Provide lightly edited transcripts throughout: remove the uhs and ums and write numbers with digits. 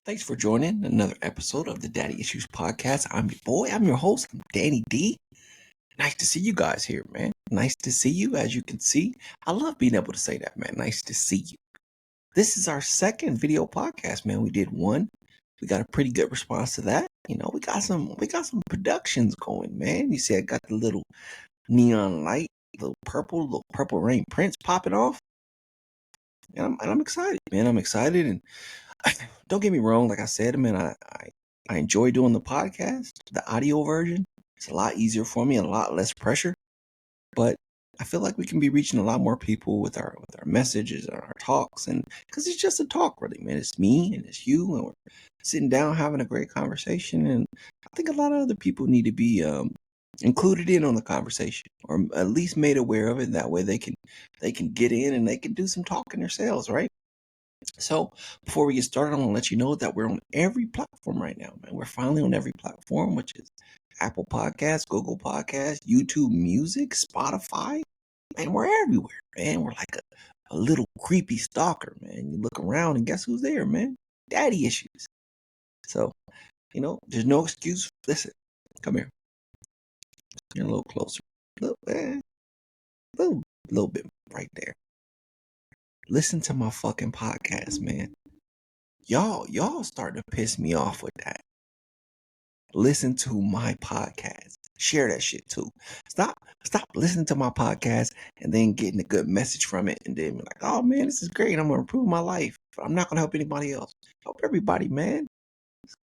Thanks for joining another episode of the Daddy Issues Podcast. I'm your boy. I'm your host, Danny D. Nice to see you guys here, man. Nice to see you. As you can see, I love being able to say that, man. Nice to see you. This is our second video podcast, man. We did one. We got a pretty good response to that. We got some productions going, man. You see, I got the little neon light, little purple rain prints popping off. And I'm excited, man. I'm excited, and don't get me wrong. Like I said, man, I enjoy doing the podcast, the audio version. It's a lot easier for me and a lot less pressure. But I feel like we can be reaching a lot more people with our messages and our talks, and because it's just a talk, really, man. It's me and it's you, and we're sitting down having a great conversation. And I think a lot of other people need to be included in on the conversation, or at least made aware of it. That way, they can get in and they can do some talking themselves, right? So before we get started, I want to let you know that we're on every platform right now, man. We're finally on every platform, which is Apple Podcasts, Google Podcasts, YouTube Music, Spotify. Man, we're everywhere, man. We're like a little creepy stalker, man. You look around and guess who's there, man? Daddy issues. So, there's no excuse. Listen, come here. You're a little closer. Little bit right there. Listen to my fucking podcast, man. Y'all starting to piss me off with that. Listen to my podcast. Share that shit too. Stop listening to my podcast and then getting a good message from it and then be like, oh man, this is great. I'm gonna improve my life. But I'm not gonna help anybody else. Help everybody, man.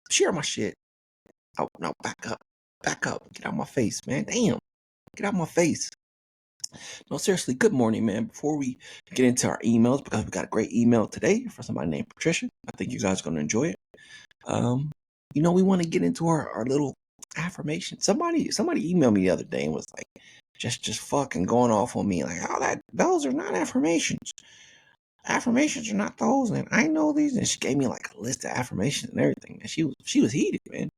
Share my shit. Oh, no, back up. Back up. Get out my face, man. Damn. Get out my face. No, seriously, good morning, man. Before we get into our emails, because we got a great email today from somebody named Patricia. I think you guys are gonna enjoy it. We want to get into our little affirmation. Somebody emailed me the other day and was like, just fucking going off on me, like, oh, those are not affirmations. Affirmations are not those, and I know these. And she gave me like a list of affirmations and everything. And she was heated, man.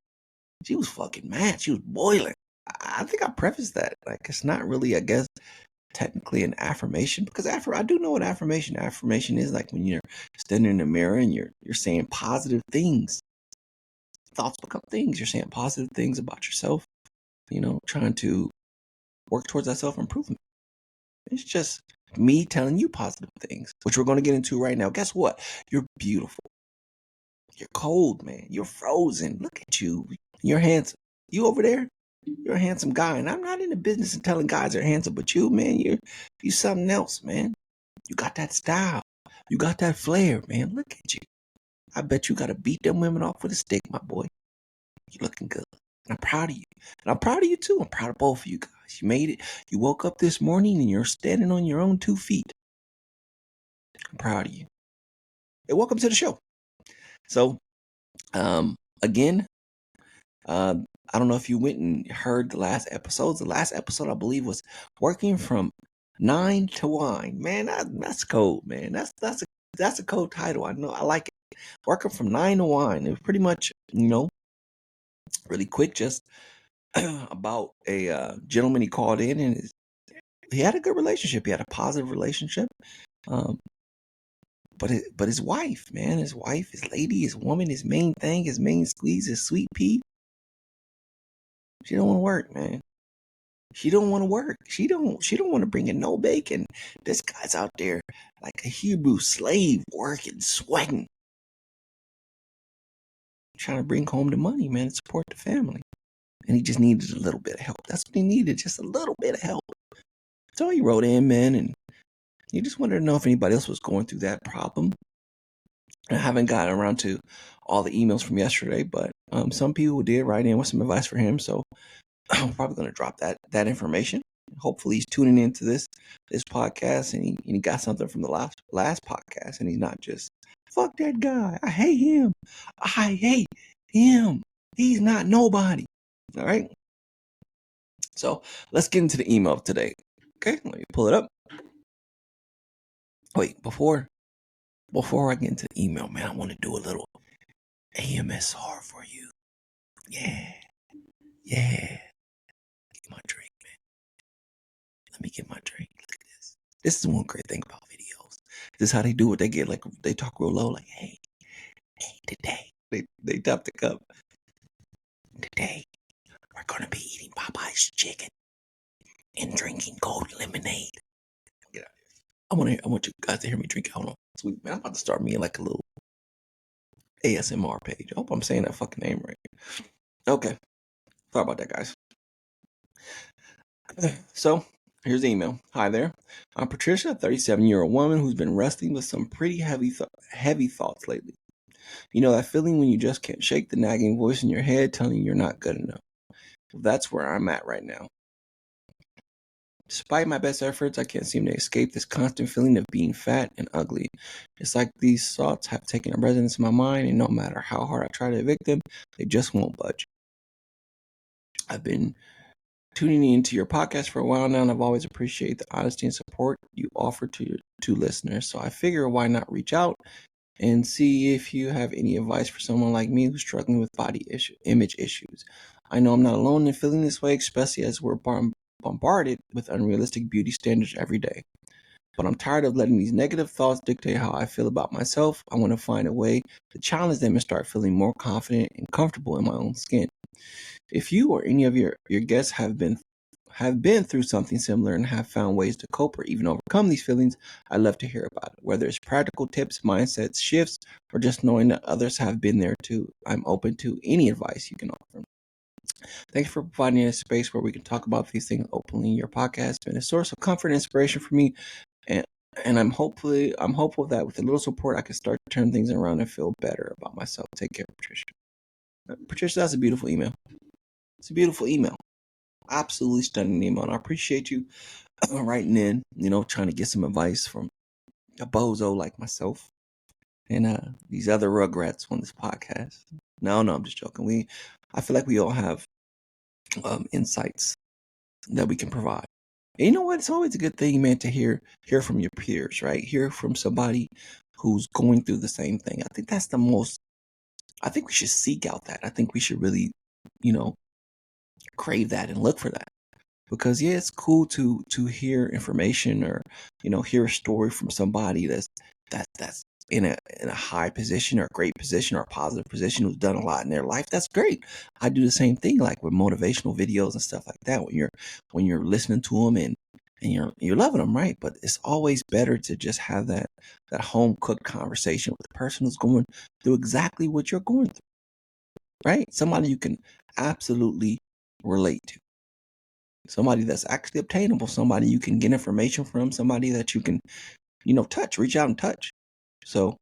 She was fucking mad. She was boiling. I think I prefaced that, like, it's not really, I guess, technically an affirmation, because I do know what affirmation is. Like when you're standing in the mirror and you're saying positive things. Thoughts become things. You're saying positive things about yourself, trying to work towards that self-improvement. It's just me telling you positive things, which we're going to get into right now. Guess what? You're beautiful. You're cold, man. You're frozen. Look at you. You're handsome. You over there? You're a handsome guy. And I'm not in the business of telling guys they're handsome, but you, man, you're something else, man. You got that style. You got that flair, man. Look at you. I bet you got to beat them women off with a stick, my boy. You're looking good. And I'm proud of you. And I'm proud of you too. I'm proud of both of you guys. You made it. You woke up this morning and you're standing on your own 2 feet. I'm proud of you. Hey, welcome to the show. So, again, I don't know if you went and heard the last episodes. The last episode, I believe, was working from 9 to wine. Man, that's cold, man. That's a cold title. I know. I like it. Working from 9 to wine. It was pretty much, really quick, just about a gentleman he called in, and he had a good relationship. He had a positive relationship. But his wife, man, his lady, his woman, his main thing, his main squeeze, his sweet pea, she don't want to work, man. She don't want to work. She don't want to bring in no bacon. This guy's out there like a Hebrew slave, working, sweating, trying to bring home the money, man, and support the family. And he just needed a little bit of help. That's what he needed, just a little bit of help. So he wrote in, man, and he just wanted to know if anybody else was going through that problem. I haven't gotten around to all the emails from yesterday, but some people did write in with some advice for him. So I'm probably going to drop that information. Hopefully he's tuning into this podcast and he got something from the last podcast, and he's not just, fuck that guy. I hate him. I hate him. He's not nobody. All right. So let's get into the email today. Okay. Let me pull it up. Wait, before I get into the email, man, I want to do a little AMSR for you. Yeah. Get my drink, man. Let me get my drink. Look at this. This is one great thing about videos. This is how they do it. They talk real low, like, hey, today. They tapped the cup. Today, we're going to be eating Popeye's chicken and drinking cold lemonade. Get out of here. I want you guys to hear me drink. Hold on. Sweet, man, I'm about to start me like a little ASMR page. I hope I'm saying that fucking name right. Okay. Sorry about that, guys. So, here's the email. Hi there. I'm Patricia, a 37-year-old woman who's been wrestling with some pretty heavy thoughts lately. You know that feeling when you just can't shake the nagging voice in your head telling you you're not good enough. Well, that's where I'm at right now. Despite my best efforts, I can't seem to escape this constant feeling of being fat and ugly. It's like these thoughts have taken a residence in my mind, and no matter how hard I try to evict them, they just won't budge. I've been tuning into your podcast for a while now, and I've always appreciated the honesty and support you offer to listeners. So I figure why not reach out and see if you have any advice for someone like me who's struggling with image issues. I know I'm not alone in feeling this way, especially as we're bombarded with unrealistic beauty standards every day. But I'm tired of letting these negative thoughts dictate how I feel about myself. I want to find a way to challenge them and start feeling more confident and comfortable in my own skin. If you or any of your guests have been through something similar and have found ways to cope or even overcome these feelings, I'd love to hear about it. Whether it's practical tips, mindsets, shifts, or just knowing that others have been there too, I'm open to any advice you can offer. Thank you for providing a space where we can talk about these things openly. Your podcast has been a source of comfort and inspiration for me, and I'm hopeful that with a little support, I can start to turn things around and feel better about myself. Take care, Patricia. Patricia, that's a beautiful email. It's a beautiful email. Absolutely stunning email. And I appreciate you writing in, trying to get some advice from a bozo like myself and these other rugrats on this podcast. No, I'm just joking. I feel like we all have insights that we can provide. And you know what? It's always a good thing, man, to hear from your peers, right? Hear from somebody who's going through the same thing. I think we should seek out that. I think we should really, crave that and look for that. Because yeah, it's cool to hear information or hear a story from somebody that's in a high position or a great position or a positive position who's done a lot in their life. That's great. I do the same thing, like with motivational videos and stuff like that. When you're listening to them and you're loving them, right? But it's always better to just have that home cooked conversation with the person who's going through exactly what you're going through, right? Somebody you can absolutely relate to. Somebody that's actually obtainable, somebody you can get information from, somebody that you can, reach out and touch. So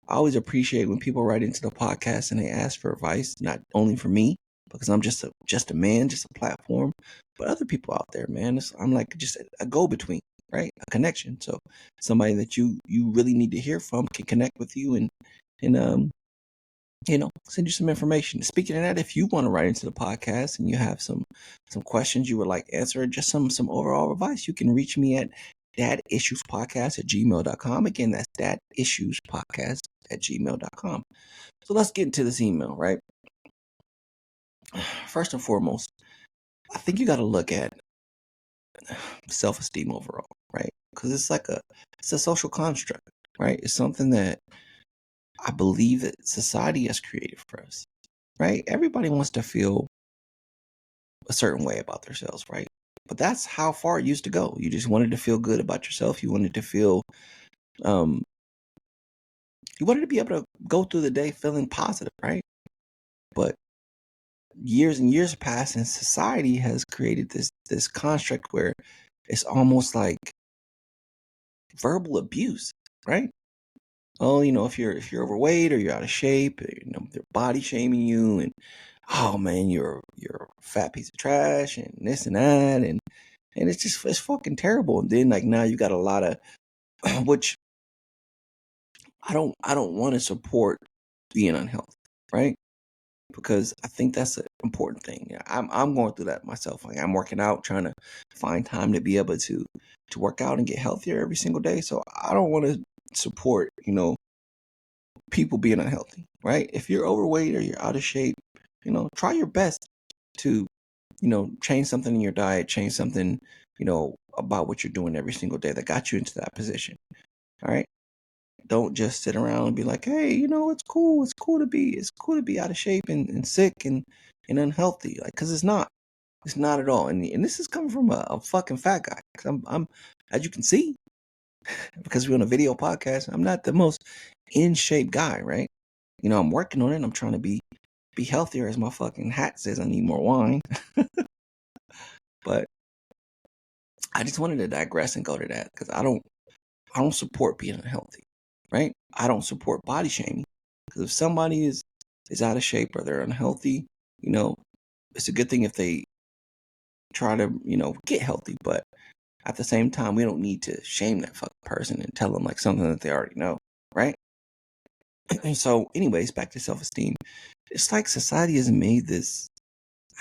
I always appreciate when people write into the podcast and they ask for advice, not only for me, because I'm just a man, just a platform, but other people out there, man. I'm like just a go-between, right? A connection. So somebody that you really need to hear from can connect with you and send you some information. Speaking of that, if you want to write into the podcast and you have some questions you would like answered, just some overall advice, you can reach me at dadissuespodcast@gmail.com. Again, that's dadissuespodcast@gmail.com. So let's get into this email, right? First and foremost, I think you got to look at self-esteem overall, right? Because it's a social construct, right? It's something that I believe that society has created for us, right? Everybody wants to feel a certain way about themselves, right? But that's how far it used to go. You just wanted to feel good about yourself. You wanted to feel, um, you wanted to be able to go through the day feeling positive, right? But years and years pass, and society has created this construct where it's almost like verbal abuse, right? Oh, if you're overweight or you're out of shape, they're body shaming you, and oh man, you're a fat piece of trash, and this and that, and it's fucking terrible. And then like now you got a lot of which I don't want to support being unhealthy, right? Because I think that's an important thing. Yeah, I'm going through that myself. Like I'm working out, trying to find time to be able to work out and get healthier every single day. So I don't want to support, people being unhealthy, right? If you're overweight or you're out of shape, try your best to, change something in your diet, change something, about what you're doing every single day that got you into that position. All right. Don't just sit around and be like, hey, it's cool. It's cool to be out of shape and sick and unhealthy. Like, cause it's not. It's not at all. And this is coming from a fucking fat guy. Cause I'm as you can see, because we're on a video podcast, I'm not the most in shape guy, right? I'm working on it. I'm trying to be healthier, as my fucking hat says. I need more wine. But I just wanted to digress and go to that because I don't support being unhealthy, right? I don't support body shaming because if somebody is out of shape or they're unhealthy, it's a good thing if they try to get healthy. But at the same time, we don't need to shame that fucking person and tell them like something that they already know, right? And so, anyways, back to self-esteem. It's like society has made this,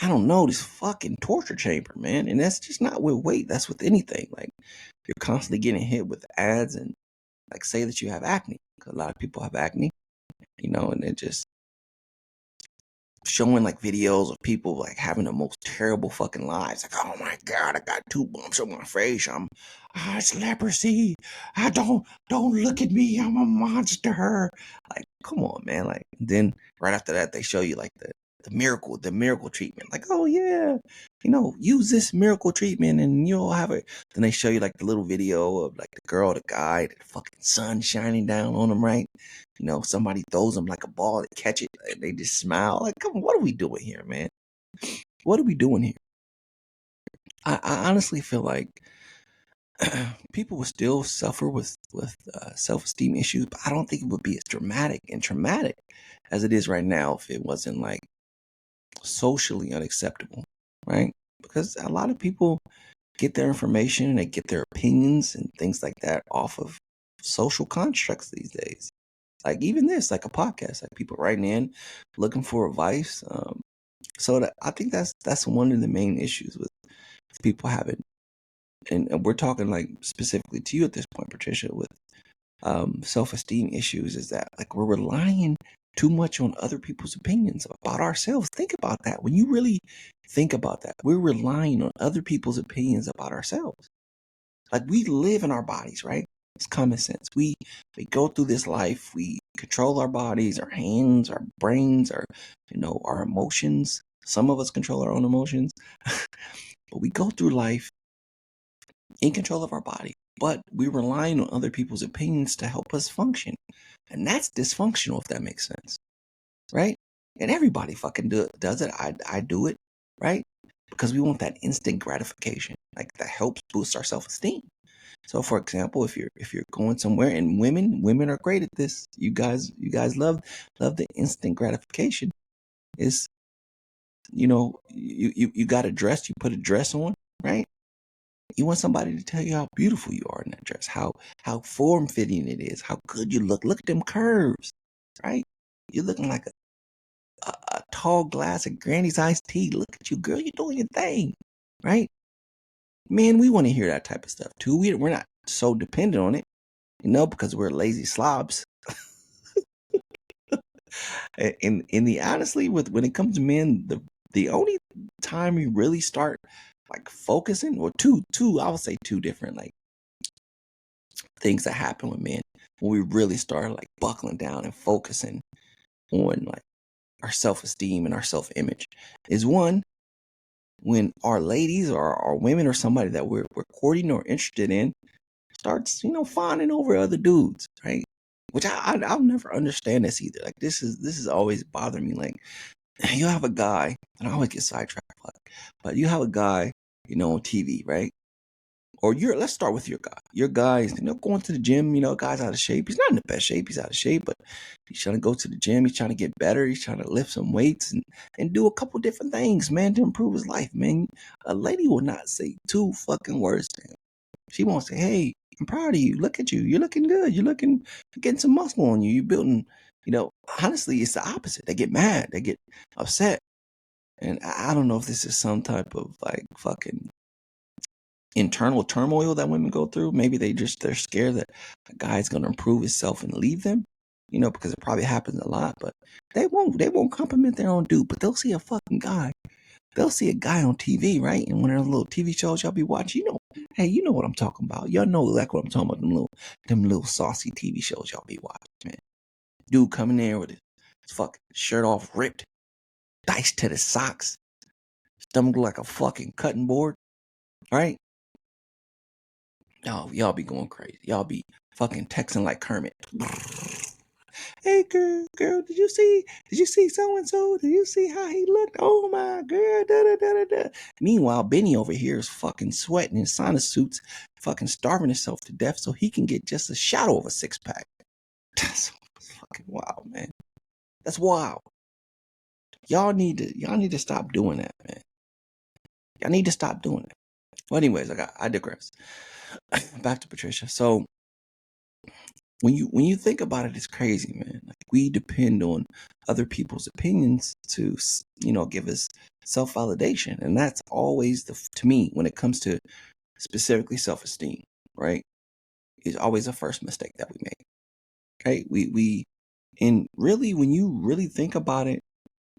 I don't know, this fucking torture chamber, man. And that's just not with weight. That's with anything. Like, you're constantly getting hit with ads and like say that you have acne. 'Cause a lot of people have acne, and they're just showing like videos of people like having the most terrible fucking lives. Like, oh my God, I got 2 bumps on my face. It's leprosy. I don't look at me. I'm a monster. Like, come on, man. Like, then right after that, they show you like the miracle treatment. Like, oh yeah, use this miracle treatment and you'll have it. Then they show you like the little video of like the girl, the guy, the fucking sun shining down on them, right? Somebody throws them like a ball to catch it and they just smile. Like, come on, what are we doing here, man? What are we doing here? I honestly feel like people will still suffer with self-esteem issues, but I don't think it would be as dramatic and traumatic as it is right now if it wasn't like socially unacceptable, right? Because a lot of people get their information and they get their opinions and things like that off of social constructs these days. Like even this, like a podcast, like people writing in, looking for advice. So I think that's one of the main issues with people having, and we're talking like specifically to you at this point, Patricia, with self-esteem issues, is that like we're relying too much on other people's opinions about ourselves. Think about that. When you really think about that, we're relying on other people's opinions about ourselves. Like we live in our bodies, right? It's common sense. We go through this life. We control our bodies, our hands, our brains, our emotions. Some of us control our own emotions, but we go through life in control of our body. But we're relying on other people's opinions to help us function, and that's dysfunctional. If that makes sense, right? And everybody fucking does it. I do it, right? Because we want that instant gratification, like that helps boost our self-esteem. So, for example, if you're going somewhere, and women are great at this. You guys love the instant gratification. Is you got a dress, you put a dress on, right? You want somebody to tell you how beautiful you are in that dress, how form fitting it is, how good you look. Look at them curves, right? You're looking like a tall glass of Granny's iced tea. Look at you, girl. You're doing your thing, right? Man, we want to hear that type of stuff too. We're not so dependent on it, because we're lazy slobs. In the honestly, when it comes to men, the only time we really start like focusing, or two, I would say two different like things that happen with men when we really start like buckling down and focusing on like our self-esteem and our self-image is one, when our ladies or our women or somebody that we're courting or interested in starts, fawning over other dudes, right? Which I'll never understand this either. Like this is always bothering me. Like you have a guy, and I always get sidetracked, but you have a guy, on TV, right? Or let's start with your guy. Your guy is, going to the gym, guy's out of shape. He's not in the best shape, he's out of shape, but he's trying to go to the gym, he's trying to get better, he's trying to lift some weights and do a couple different things, man, to improve his life, man. A lady will not say 2 fucking words to him. She won't say, hey, I'm proud of you. Look at you. You're looking good. You're getting some muscle on you. You're building, honestly, it's the opposite. They get mad. They get upset. And I don't know if this is some type of like fucking internal turmoil that women go through. Maybe they're scared that a guy's going to improve himself and leave them, because it probably happens a lot, but they won't compliment their own dude, but they'll see a fucking guy. They'll see a guy on TV, right? And one of those little TV shows y'all be watching, Hey, you know what I'm talking about. Y'all know exactly what I'm talking about. Them little saucy TV shows y'all be watching, man. Dude coming there with his fucking shirt off, ripped, diced to the socks, stomach like a fucking cutting board, right? Y'all be going crazy. Y'all be fucking texting like Kermit. Hey girl, did you see so and so? Did you see how he looked? Oh my girl, da da da da da. Meanwhile, Benny over here is fucking sweating in sauna suits, fucking starving himself to death so he can get just a shadow of a six pack. That's fucking wild, man. That's wild. Y'all need to stop doing that, man. Y'all need to stop doing that. Well, anyways, I digress. Back to Patricia. So when you think about it, it's crazy, man. Like we depend on other people's opinions to give us self validation, and that's always to me when it comes to specifically self esteem, right? Is always the first mistake that we make, right? We and really when you really think about it,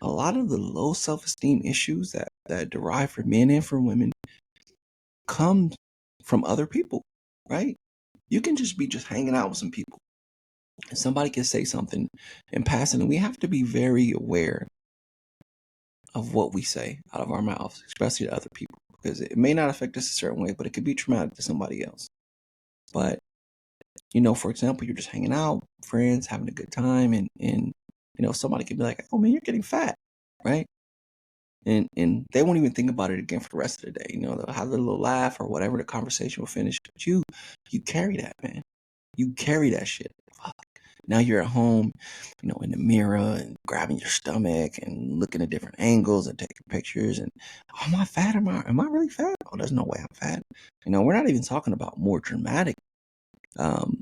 a lot of the low self esteem issues that derive from men and from women come from other people, right? You can just be just hanging out with some people somebody can say something in passing, and we have to be very aware of what we say out of our mouths, especially to other people, because it may not affect us a certain way, but it could be traumatic to somebody else. But for example, you're just hanging out, friends, having a good time, and somebody could be like, "Oh man, you're getting fat," right? And they won't even think about it again for the rest of the day. They'll have a little laugh or whatever. The conversation will finish. But you carry that, man. You carry that shit. Fuck. Now you're at home, in the mirror and grabbing your stomach and looking at different angles and taking pictures. And am I fat? Am I really fat? Oh, there's no way I'm fat. We're not even talking about more dramatic, um,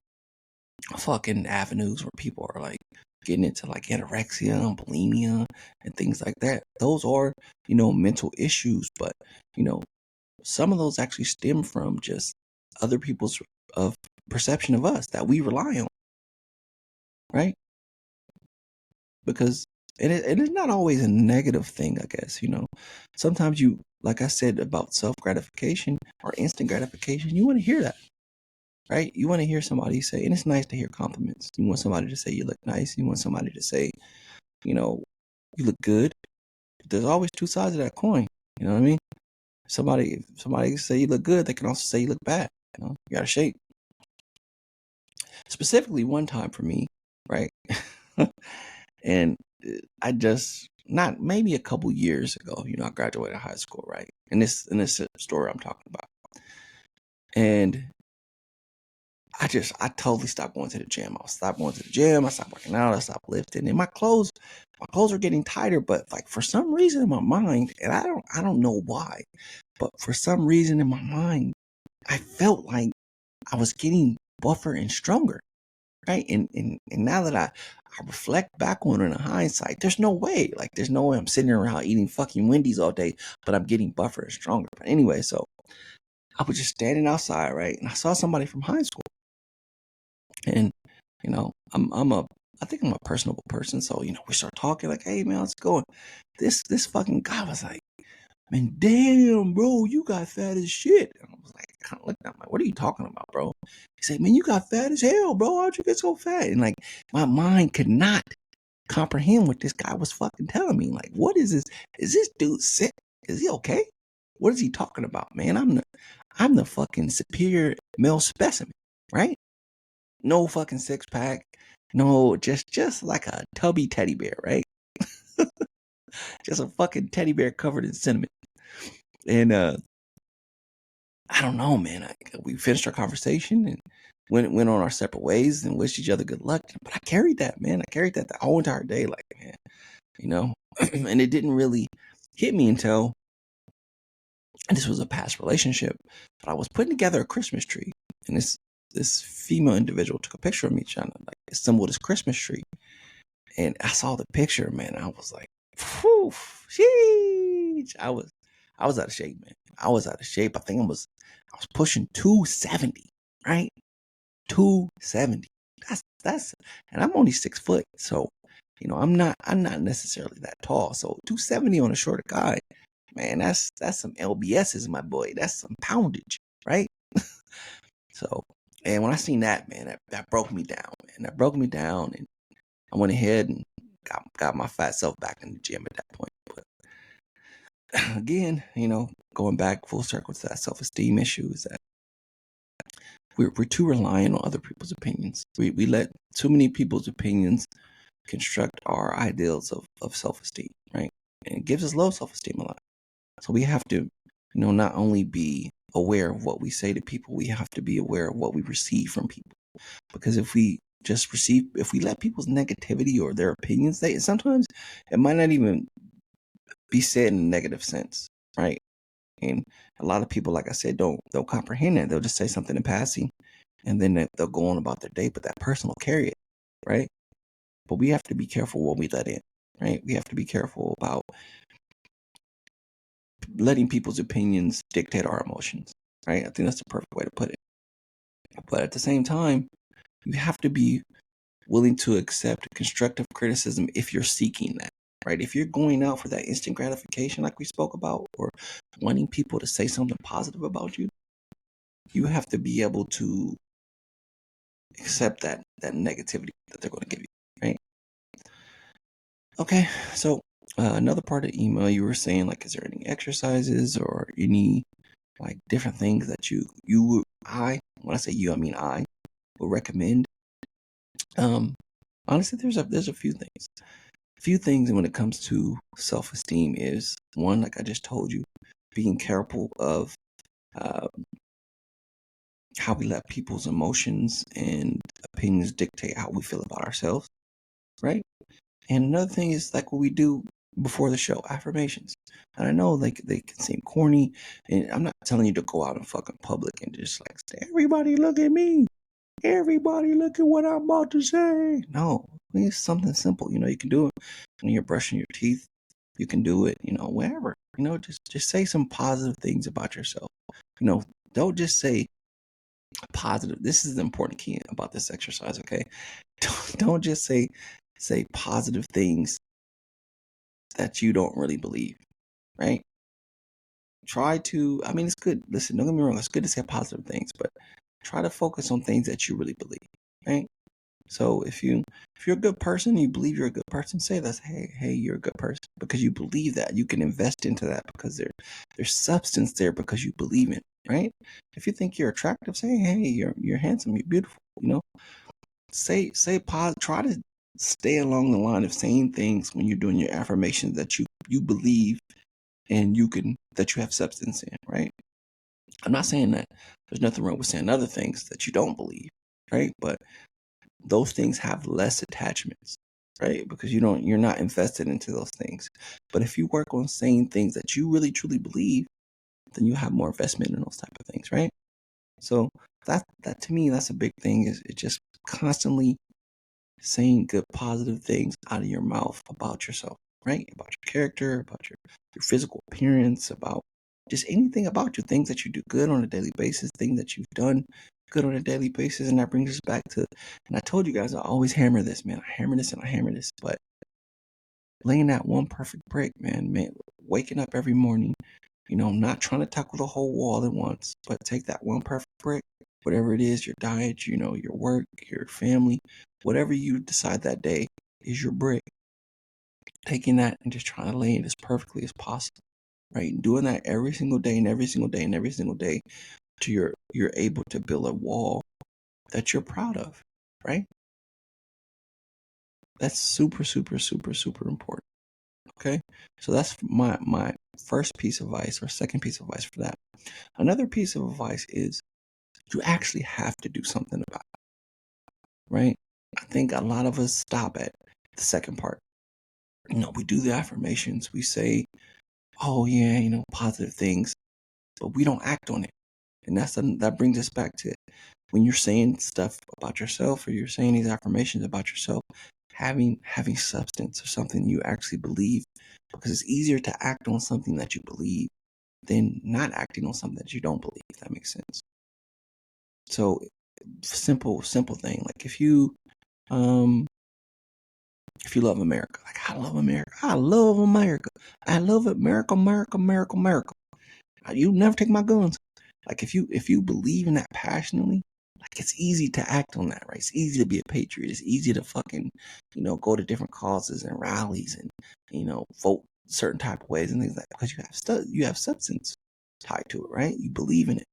fucking avenues where people are like getting into like anorexia and bulimia and things like that. Those are, mental issues, but some of those actually stem from just other people's of perception of us that we rely on, right? Because it is not always a negative thing, I guess. Sometimes you, like I said about self gratification or instant gratification, you want to hear that, right? You want to hear somebody say, and it's nice to hear compliments. You want somebody to say you look nice. You want somebody to say, you know, you look good. But there's always two sides of that coin. You know what I mean? If somebody say you look good, they can also say you look bad. You got a shape. Specifically, one time for me, right? And I just not maybe a couple years ago, I graduated high school, right? And this story I'm talking about. And I totally stopped going to the gym. I stopped going to the gym. I stopped working out. I stopped lifting. And my clothes are getting tighter. But like for some reason in my mind, and I don't know why, but for some reason in my mind, I felt like I was getting buffer and stronger. Right. And now that I reflect back on it in hindsight, there's no way. Like there's no way I'm sitting around eating fucking Wendy's all day, but I'm getting buffer and stronger. But anyway, so I was just standing outside, right? And I saw somebody from high school. And, I think I'm a personable person. So, we start talking like, hey man, how's it going? This fucking guy was like, man, damn, bro, you got fat as shit. And I was like, kind of looking at him like, what are you talking about, bro? He said, man, you got fat as hell, bro. How'd you get so fat? And like, my mind could not comprehend what this guy was fucking telling me. Like, what is this? Is this dude sick? Is he okay? What is he talking about, man? I'm the fucking superior male specimen, right? No fucking six pack. No, just like a tubby teddy bear, right? Just a fucking teddy bear covered in cinnamon. And I don't know, man. We finished our conversation and went on our separate ways and wished each other good luck. But I carried that, man. I carried that the whole entire day, like, man, and it didn't really hit me until, and this was a past relationship, but I was putting together a Christmas tree, and this female individual took a picture of me trying to like assemble this Christmas tree, and I saw the picture, man. I was like, whew, sheesh. I was out of shape, man. I was out of shape. I think I was pushing 270, right? 270. That's and I'm only 6 foot. So, I'm not necessarily that tall. So 270 on a shorter guy, man, that's some LBS's, my boy. That's some poundage, right? So, and when I seen that, man, that broke me down, man. That broke me down, and I went ahead and got my fat self back in the gym at that point. But again, going back full circle to that self-esteem issue is that we're too reliant on other people's opinions. We let too many people's opinions construct our ideals of self-esteem, right? And it gives us low self-esteem a lot. So we have to, not only be aware of what we say to people, we have to be aware of what we receive from people. Because if we let people's negativity or their opinions, sometimes it might not even be said in a negative sense, right? And a lot of people, like I said, don't comprehend it. They'll just say something in passing, and then they'll go on about their day, but that person will carry it, right? But we have to be careful what we let in, right? We have to be careful about letting people's opinions dictate our emotions, right? I think that's the perfect way to put it. But at the same time, you have to be willing to accept constructive criticism if you're seeking that, right? If you're going out for that instant gratification, like we spoke about, or wanting people to say something positive about you, you have to be able to accept that negativity that they're going to give you, right? Okay, so another part of the email, you were saying, like, is there any exercises or any like different things that when I say you, I mean I would recommend? Honestly, there's a few things. Few things when it comes to self-esteem is one, like I just told you, being careful of uh, how we let people's emotions and opinions dictate how we feel about ourselves, right? And another thing is like what we do before the show, affirmations. And I know like they can seem corny, and I'm not telling you to go out in fucking public and just like say, everybody look at me. Everybody look at what I'm about to say. No, I mean, it's something simple. You can do it when you're brushing your teeth. You can do it, wherever. Just say some positive things about yourself. Don't just say positive. This is the important key about this exercise, okay? Don't just say positive things that you don't really believe, right? Try to, I mean, it's good. Listen, don't get me wrong. It's good to say positive things, but try to focus on things that you really believe, right? So if you're a good person, you believe you're a good person, say that. Hey, you're a good person because you believe that. You can invest into that because there's substance there because you believe in it, right? If you think you're attractive, say, hey, you're handsome, you're beautiful. Say positive. Try to stay along the line of saying things when you're doing your affirmations that you believe and that you have substance in, right? I'm not saying that there's nothing wrong with saying other things that you don't believe, right? But those things have less attachments, right? Because you're not invested into those things. But if you work on saying things that you really truly believe, then you have more investment in those type of things, right? So that to me, that's a big thing. Is it just constantly saying good positive things out of your mouth about yourself, right? About your character, about your physical appearance, about just anything about you, things that you do good on a daily basis, things that you've done good on a daily basis. And that brings us back to, and I told you guys, I always hammer this, man. I hammer this and I hammer this, but laying that one perfect brick, man, waking up every morning, not trying to tackle the whole wall at once, but take that one perfect brick, whatever it is, your diet, your work, your family, whatever you decide that day is your brick. Taking that and just trying to lay it as perfectly as possible, right? And doing that every single day and every single day and every single day to you're able to build a wall that you're proud of, right? That's super, super, super, super important. Okay. So that's my first piece of advice or second piece of advice for that. Another piece of advice is you actually have to do something about it, right? I think a lot of us stop at the second part. We do the affirmations. We say, oh yeah, positive things, but we don't act on it. And that brings us back to when you're saying stuff about yourself or you're saying these affirmations about yourself, having substance or something you actually believe, because it's easier to act on something that you believe than not acting on something that you don't believe, if that makes sense. So simple thing. Like if you love America, like I love America. I love America. I love it. America, America, America, America. You never take my guns. Like if you believe in that passionately, like it's easy to act on that, right? It's easy to be a patriot. It's easy to fucking, go to different causes and rallies and, vote certain type of ways and things like that because you have substance tied to it, right? You believe in it.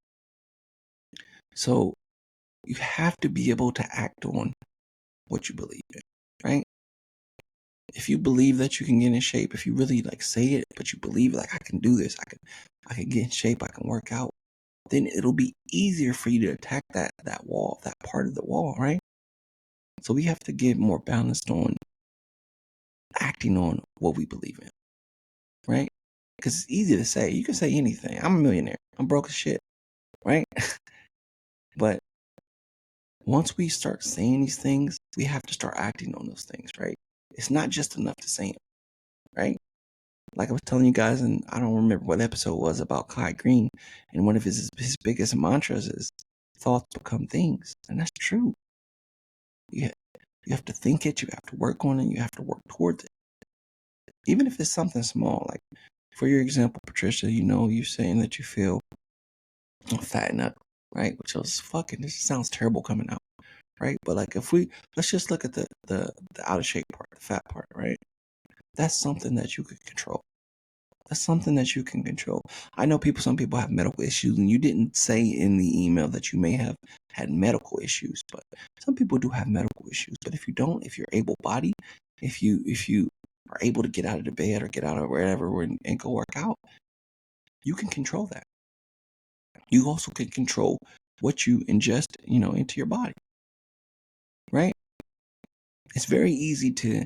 So you have to be able to act on what you believe in, right? If you believe that you can get in shape, if you really like say it, but you believe like I can do this, I can get in shape, I can work out, then it'll be easier for you to attack that wall, that part of the wall, right? So we have to get more balanced on acting on what we believe in, right? Because it's easy to say. You can say anything. I'm a millionaire. I'm broke as shit, right? But once we start saying these things, we have to start acting on those things, right? It's not just enough to say them, right? Like I was telling you guys, and I don't remember what episode it was about Clyde Green, and one of his biggest mantras is thoughts become things, and that's true. You have to think it, you have to work on it, you have to work towards it, even if it's something small. Like for your example, Patricia, you're saying that you feel fat and ugly, right? Which was fucking. This sounds terrible coming out, right? But like if let's just look at the out of shape part, the fat part, right? That's something that you could control. That's something that you can control. I know some people have medical issues, and you didn't say in the email that you may have had medical issues, but some people do have medical issues. But if you don't, if you're able-bodied, if you are able to get out of the bed or get out of wherever and go work out, you can control that. You also can control what you ingest, into your body, right? It's very easy to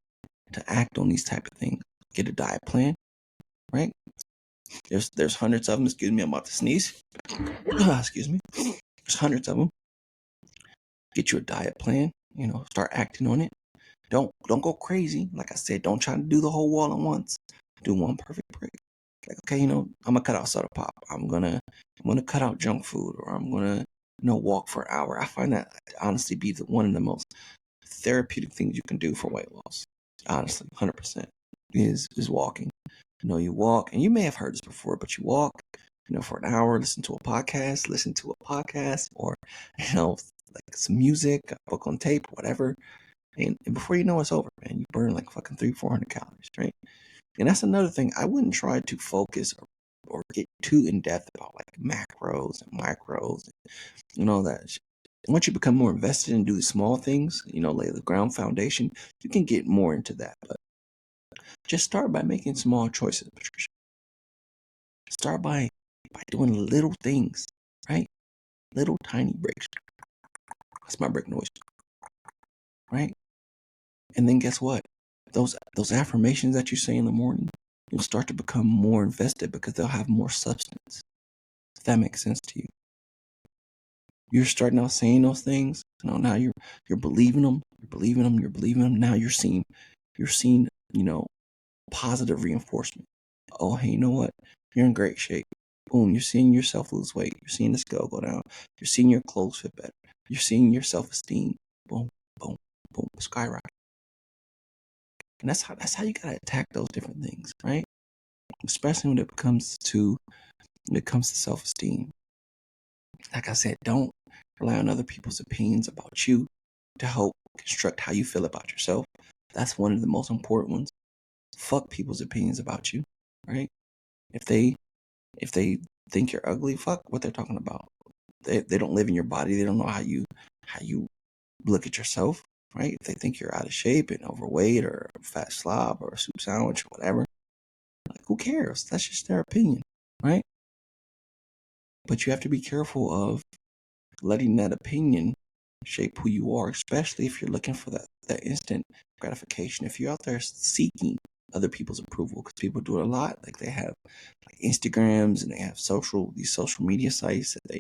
act on these type of things. Get a diet plan, right? There's hundreds of them. Excuse me, I'm about to sneeze. Excuse me. There's hundreds of them. Get you a diet plan. Start acting on it. Don't go crazy. Like I said, don't try to do the whole wall at once. Do one perfect break. Like, okay, I'm gonna cut out soda pop. I'm gonna cut out junk food, or I'm gonna walk for an hour. I find that honestly be one of the most therapeutic things you can do for weight loss. Honestly, 100% is walking. You walk, and you may have heard this before, but you walk, for an hour, listen to a podcast, or, like some music, a book on tape, whatever. And before you know it's over, man, you burn like fucking 400 calories, right? And that's another thing. I wouldn't try to focus or get too in depth about like macros and micros and all that shit. Once you become more invested and do the small things, lay the ground foundation, you can get more into that. But just start by making small choices, Patricia. Start by doing little things, right? Little tiny breaks. That's my break noise, right? And then guess what? Those affirmations that you say in the morning, you'll start to become more invested because they'll have more substance. If that makes sense to you. You're starting out saying those things. Now you're believing them. You're believing them. You're believing them. Now you're seeing, positive reinforcement. Oh, hey, you know what? You're in great shape. Boom, you're seeing yourself lose weight. You're seeing the scale go down. You're seeing your clothes fit better. You're seeing your self-esteem. Boom, boom, boom, skyrocket. And that's how you gotta attack those different things, right? Especially when it comes to self-esteem. Like I said, don't rely on other people's opinions about you to help construct how you feel about yourself. That's one of the most important ones. Fuck people's opinions about you, right? If they think you're ugly, fuck what they're talking about. They don't live in your body. They don't know how you look at yourself, right? If they think you're out of shape and overweight or a fat slob or a soup sandwich or whatever, like who cares? That's just their opinion, right? But you have to be careful of letting that opinion shape who you are, especially if you're looking for that instant gratification. If you're out there seeking other people's approval, because people do it a lot. Like they have like Instagrams and they have these social media sites that they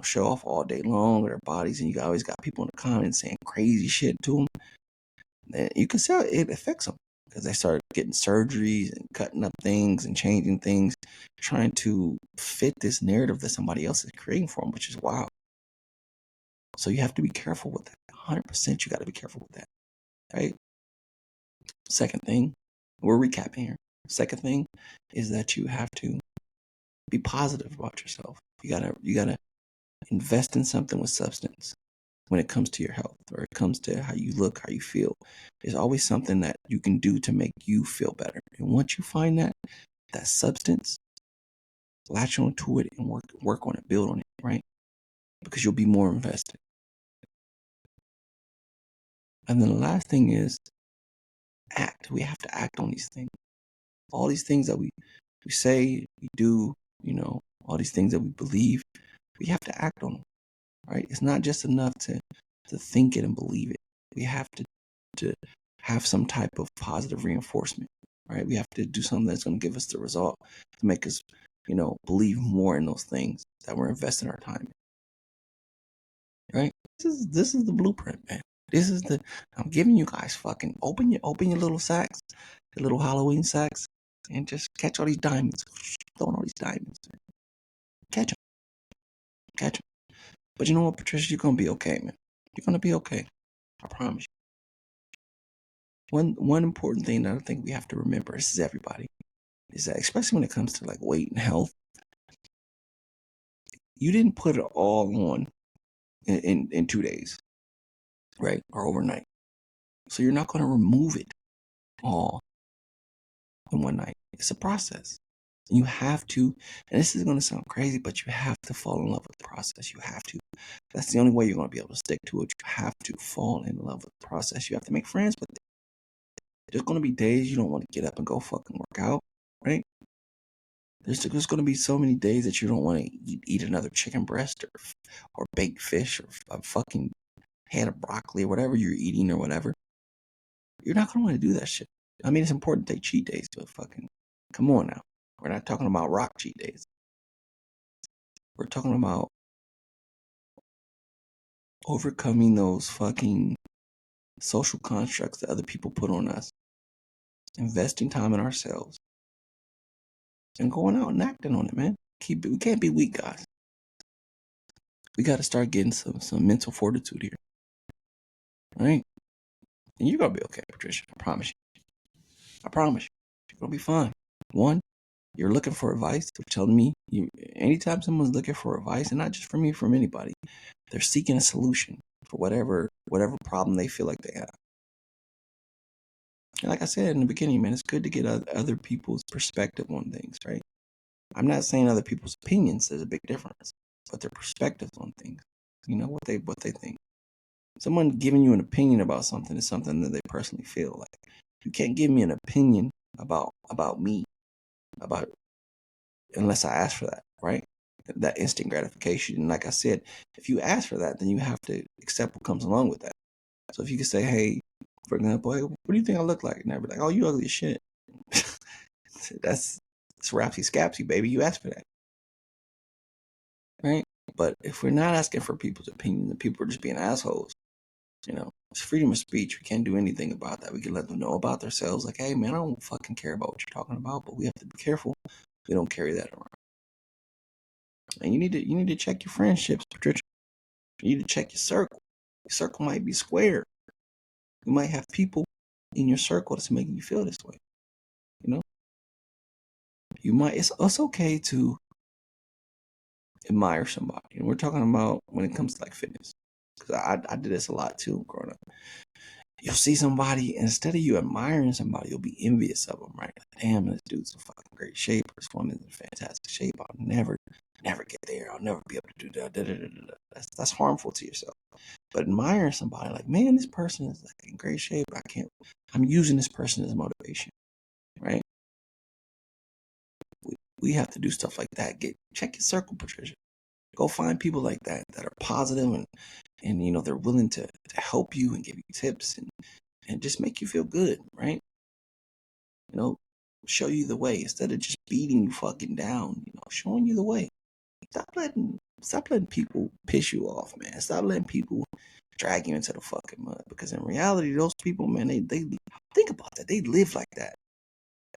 show off all day long with their bodies, and you always got people in the comments saying crazy shit to them. And you can see how it affects them because they start getting surgeries and cutting up things and changing things, trying to fit this narrative that somebody else is creating for them, which is wild. So you have to be careful with that. 100% you got to be careful with that, right? Second thing, we're recapping here. Second thing is that you have to be positive about yourself. You gotta invest in something with substance when it comes to your health or it comes to how you look, how you feel. There's always something that you can do to make you feel better. And once you find that substance, latch onto it and work on it, build on it, right? Because you'll be more invested. And then the last thing is act. We have to act on these things. All these things that we say, we do, all these things that we believe, we have to act on them, right? It's not just enough to think it and believe it. We have to have some type of positive reinforcement, right? We have to do something that's going to give us the result to make us, believe more in those things that we're investing our time in, right? This is the blueprint, man. I'm giving you guys fucking open your little sacks, the little Halloween sacks, and just catch all these diamonds. Throwing all these diamonds. Catch them. Catch them. But you know what, Patricia? You're going to be okay, man. You're going to be okay. I promise you. One important thing that I think we have to remember, this is everybody, is that especially when it comes to like weight and health, you didn't put it all on in 2 days, right? Or overnight. So you're not going to remove it all in one night. It's a process. You have to, and this is going to sound crazy, but you have to fall in love with the process. You have to. That's the only way you're going to be able to stick to it. You have to fall in love with the process. You have to make friends with it. There's going to be days you don't want to get up and go fucking work out, right? There's going to be so many days that you don't want to eat another chicken breast or baked fish or a fucking head of broccoli or whatever you're eating or whatever. You're not going to want to do that shit. I mean, it's important to take cheat days, but fucking come on now. We're not talking about rock cheat days. We're talking about overcoming those fucking social constructs that other people put on us, investing time in ourselves, and going out and acting on it, man. We can't be weak, guys. We got to start getting some mental fortitude here, right? And you're gonna be okay, Patricia. I promise you. I promise you. You're gonna be fine. One, you're looking for advice. They're telling me anytime someone's looking for advice, and not just from me, from anybody, they're seeking a solution for whatever problem they feel like they have. And like I said in the beginning, man, it's good to get other people's perspective on things, right? I'm not saying other people's opinions. There's a big difference, but their perspectives on things. What they think. Someone giving you an opinion about something is something that they personally feel like. You can't give me an opinion about me, unless I ask for that, right? That instant gratification. And like I said, if you ask for that, then you have to accept what comes along with that. So if you could say, hey, for example, hey, what do you think I look like? And they'll be like, oh, you ugly as shit. That's rapsy scapsy, baby. You asked for that. Right? But if we're not asking for people's opinions and people are just being assholes, it's freedom of speech. We can't do anything about that. We can let them know about themselves. Like, hey, man, I don't fucking care about what you're talking about, but we have to be careful. We don't carry that around. And you need to check your friendships, Patricia. You need to check your circle. Your circle might be square. You might have people in your circle that's making you feel this way. You might. It's okay to admire somebody, and we're talking about when it comes to like fitness. Because I did this a lot too growing up. You'll see somebody, instead of you admiring somebody, you'll be envious of them, right? Like, damn, this dude's in fucking great shape, or this woman's in fantastic shape. I'll never get there. I'll never be able to do that. That's harmful to yourself. But admiring somebody, like, man, this person is like in great shape. I'm using this person as motivation, right? We have to do stuff like that. Check your circle, Patricia. Go find people like that are positive and they're willing to help you and give you tips and just make you feel good, right? Show you the way instead of just beating you fucking down, showing you the way. Stop letting people piss you off, man. Stop letting people drag you into the fucking mud. Because in reality, those people, man, they think about that. They live like that.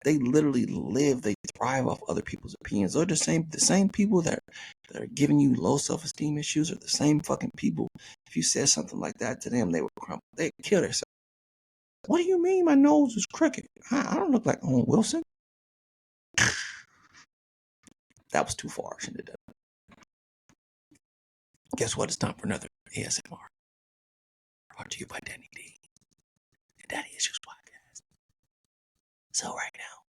They literally live. They thrive off other people's opinions. They're the same people that are giving you low self-esteem issues are the same fucking people. If you said something like that to them, they would crumble. They'd kill themselves. What do you mean my nose is crooked? I don't look like Owen Wilson. That was too far. I shouldn't have done. Guess what? It's time for another ASMR brought to you by Danny D and Daddy Issues Podcast. So right now,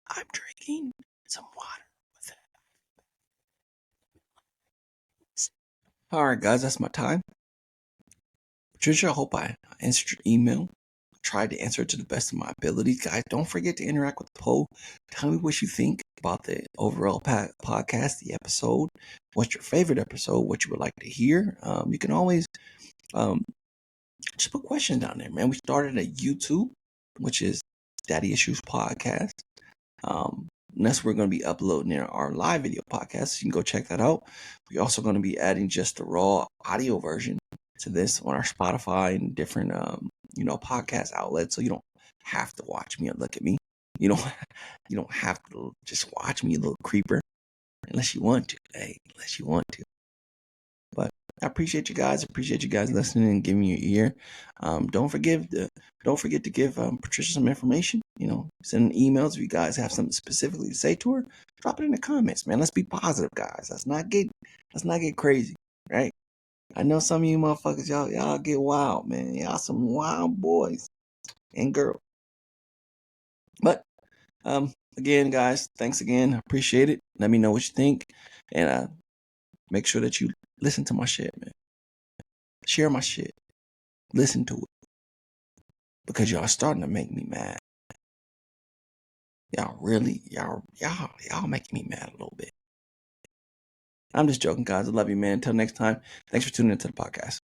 I'm drinking some water with it. All right, guys, that's my time. Patricia, I hope I answered your email. Tried to answer it to the best of my abilities. Guys, don't forget to interact with the poll. Tell me what you think about the overall podcast, the episode. What's your favorite episode? What you would like to hear? You can always just put questions down there, man. We started a YouTube, which is Daddy Issues Podcast. And that's where we're going to be uploading our live video podcast. So you can go check that out. We're also going to be adding just the raw audio version to this on our Spotify and different, podcast outlets. So you don't have to watch me or look at me. You don't, you don't have to just watch me, you little creeper, unless you want to. Hey, unless you want to. But I appreciate you guys. Appreciate you guys listening and giving me your ear. Don't forget to give Patricia some information. Send emails if you guys have something specifically to say to her. Drop it in the comments, man. Let's be positive, guys. Let's not get crazy, right? I know some of you motherfuckers, y'all get wild, man. Y'all some wild boys and girls. But again, guys, thanks again. I appreciate it. Let me know what you think, and make sure that you listen to my shit, man. Share my shit. Listen to it. Because y'all starting to make me mad. Y'all making me mad a little bit. I'm just joking, guys. I love you, man. Until next time, thanks for tuning into the podcast.